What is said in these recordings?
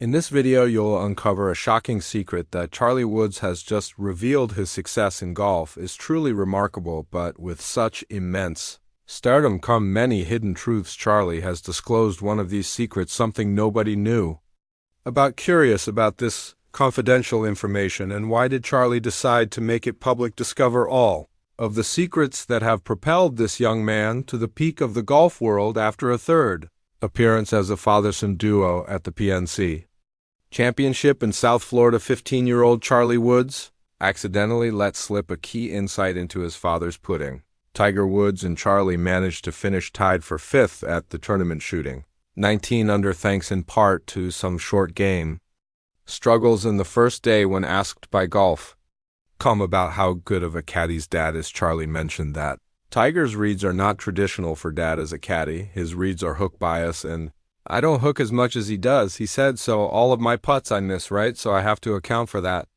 In this video, you'll uncover a shocking secret that Charlie Woods has just revealed. His success in golf is truly remarkable, but with such immense stardom come many hidden truths. Charlie has disclosed one of these secrets, something nobody knew about. Curious about this confidential information, and why did Charlie decide to make it public? Discover all of the secrets that have propelled this young man to the peak of the golf world after a third appearance as a father-son duo at the PNC Championship in South Florida. 15-year-old Charlie Woods accidentally let slip a key insight into his father's pudding. Tiger Woods and Charlie managed to finish tied for fifth at the tournament, shooting 19 under, thanks in part to some short game struggles in the first day. When asked by Golf.com about how good of a caddy's dad is, Charlie mentioned that Tiger's reads are not traditional for dad as a caddy. His reads are hook bias, and I don't hook as much as he does. He said, so all of my putts I miss, right? So I have to account for that.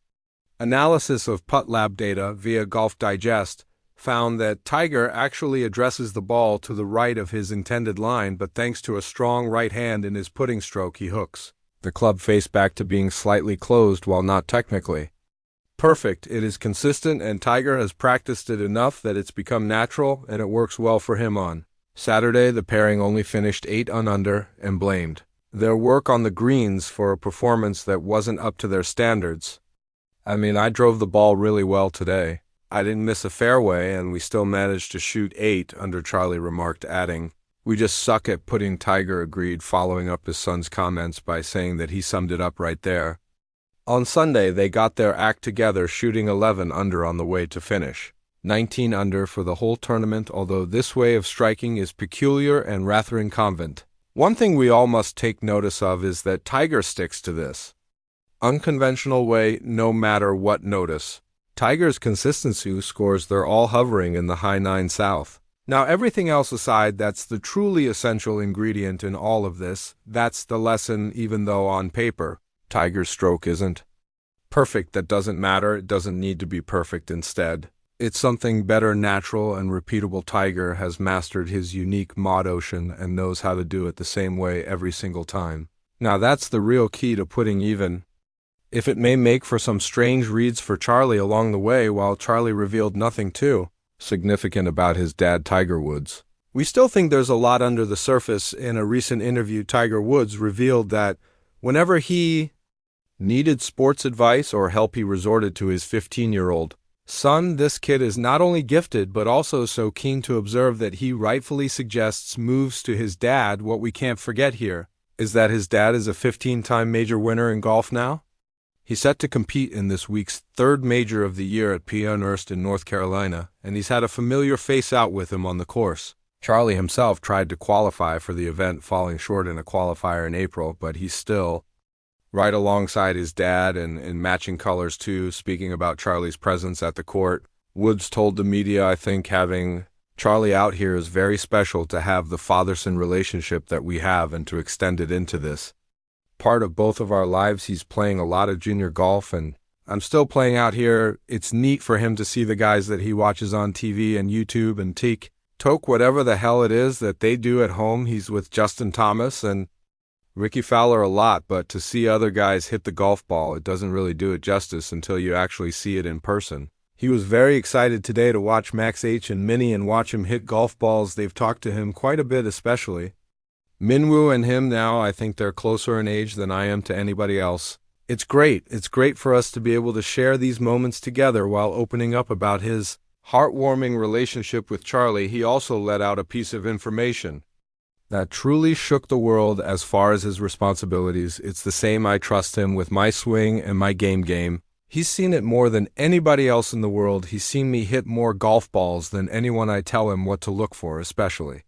Analysis of putt lab data via Golf Digest found that Tiger actually addresses the ball to the right of his intended line, but thanks to a strong right hand in his putting stroke, he hooks the club face back to being slightly closed while not technically perfect. It is consistent, and Tiger has practiced it enough that it's become natural, and it works well for him. On Saturday, the pairing only finished 8 under and blamed their work on the greens for a performance that wasn't up to their standards. I drove the ball really well today. I didn't miss a fairway, and we still managed to shoot 8 under, Charlie remarked, adding, we just suck at putting. Tiger agreed, following up his son's comments by saying that he summed it up right there. On Sunday, they got their act together, shooting 11 under on the way to finish 19 under for the whole tournament. Although this way of striking is peculiar and rather inconvenient, one thing we all must take notice of is that Tiger sticks to this unconventional way no matter what. Notice Tiger's consistency scores, they're all hovering in the high 9 south. Now, everything else aside, that's the truly essential ingredient in all of this. That's the lesson. Even though on paper Tiger's stroke isn't perfect, that doesn't matter. It doesn't need to be perfect. Instead, it's something better, natural and repeatable. Tiger has mastered his unique mod ocean and knows how to do it the same way every single time. Now that's the real key to putting, even if it may make for some strange reads for Charlie along the way. While Charlie revealed nothing too significant about his dad, Tiger Woods, we still think there's a lot under the surface. In a recent interview, Tiger Woods revealed that whenever he needed sports advice or help, he resorted to his 15-year-old son. This kid is not only gifted, but also so keen to observe that he rightfully suggests moves to his dad. What we can't forget here is that his dad is a 15-time major winner in golf now. He's set to compete in this week's third major of the year at Pinehurst in North Carolina, and he's had a familiar face out with him on the course. Charlie himself tried to qualify for the event, falling short in a qualifier in April, but he's still right alongside his dad and in matching colors too. Speaking about Charlie's presence at the court, Woods told the media, I think having Charlie out here is very special, to have the father-son relationship that we have and to extend it into this part of both of our lives. He's playing a lot of junior golf, and I'm still playing out here. It's neat for him to see the guys that he watches on TV and YouTube and TikTok, whatever the hell it is that they do at home. He's with Justin Thomas and Ricky Fowler a lot, but to see other guys hit the golf ball, it doesn't really do it justice until you actually see it in person. He was very excited today to watch Max H and Minnie and watch him hit golf balls. They've talked to him quite a bit, especially Minwoo and him now. I think they're closer in age than I am to anybody else. It's great. It's great for us to be able to share these moments together while opening up about his heartwarming relationship with Charlie. He also let out a piece of information that truly shook the world as far as his responsibilities. It's the same. I trust him with my swing and my game. He's seen it more than anybody else in the world. He's seen me hit more golf balls than anyone. I tell him what to look for, especially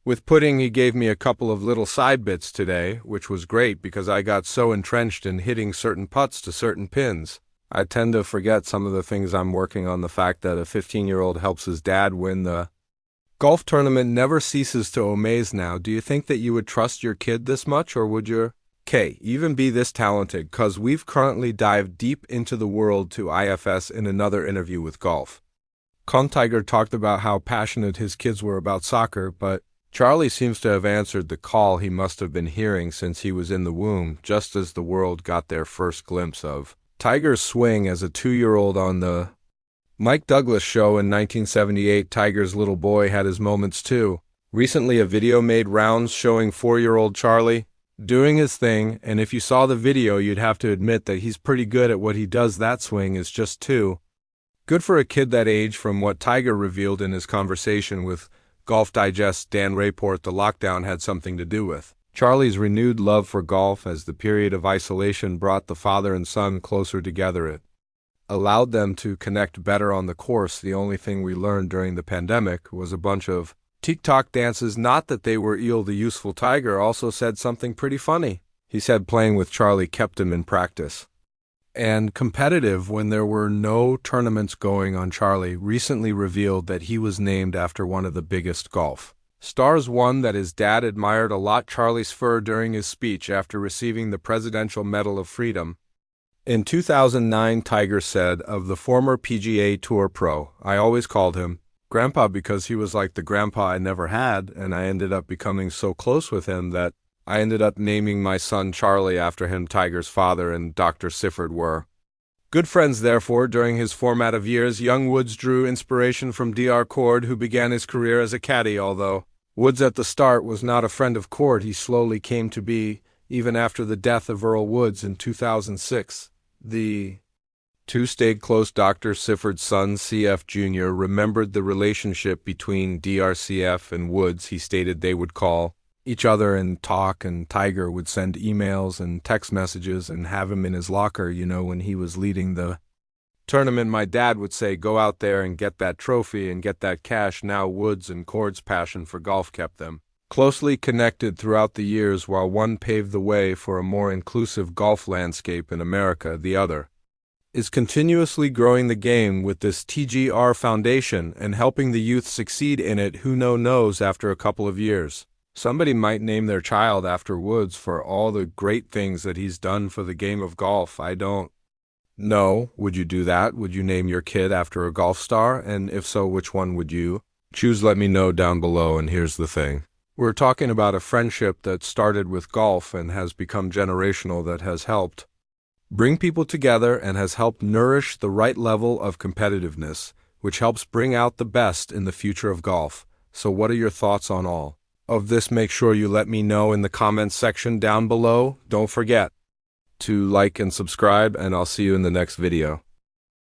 with putting. He gave me a couple of little side bits today, which was great because I got so entrenched in hitting certain putts to certain pins. I tend to forget some of the things I'm working on. The fact that a 15-year-old helps his dad win the golf tournament never ceases to amaze. Now, do you think that you would trust your kid this much, or would your kid even be this talented? Because we've currently dived deep into the world to IFS in another interview with Golf. Tiger talked about how passionate his kids were about soccer, but Charlie seems to have answered the call he must have been hearing since he was in the womb, just as the world got their first glimpse of Tiger's swing as a 2-year-old on the Mike Douglas show in 1978. Tiger's little boy had his moments too. Recently, a video made rounds showing 4-year-old Charlie doing his thing, and if you saw the video, you'd have to admit that he's pretty good at what he does. That swing is just too good for a kid that age. From what Tiger revealed in his conversation with Golf Digest's Dan Raport, the lockdown had something to do with Charlie's renewed love for golf. As the period of isolation brought the father and son closer together, it allowed them to connect better on the course. The only thing we learned during the pandemic was a bunch of TikTok dances. Not that they were ill. The useful Tiger also said something pretty funny. He said playing with Charlie kept him in practice and competitive when there were no tournaments going on. Charlie recently revealed that he was named after one of the biggest golf stars, one that his dad admired a lot. Charlie's fur during his speech after receiving the Presidential Medal of Freedom in 2009, Tiger said of the former PGA Tour pro, "I always called him Grandpa because he was like the grandpa I never had, and I ended up becoming so close with him that I ended up naming my son Charlie after him." Tiger's father and Dr. Sifford were good friends. Therefore, during his formative years, young Woods drew inspiration from Dr. Cord, who began his career as a caddy. Although Woods at the start was not a friend of Cord, he slowly came to be, even after the death of Earl Woods in 2006. The two stayed close. Dr. Sifford's son, CF Jr., remembered the relationship between DRCF and Woods. He stated they would call each other and talk, and Tiger would send emails and text messages and have him in his locker. When he was leading the tournament, my dad would say, "Go out there and get that trophy and get that cash." Now Woods and Cord's passion for golf kept them closely connected throughout the years. While one paved the way for a more inclusive golf landscape in America, the other is continuously growing the game with this TGR Foundation and helping the youth succeed in it. Who knows, after a couple of years, somebody might name their child after Woods for all the great things that he's done for the game of golf. I don't know. Would you do that? Would you name your kid after a golf star? And if so, which one would you choose? Let me know down below. And here's the thing. We're talking about a friendship that started with golf and has become generational, that has helped bring people together and has helped nourish the right level of competitiveness, which helps bring out the best in the future of golf. So what are your thoughts on all of this? Make sure you let me know in the comments section down below. Don't forget to like and subscribe, and I'll see you in the next video.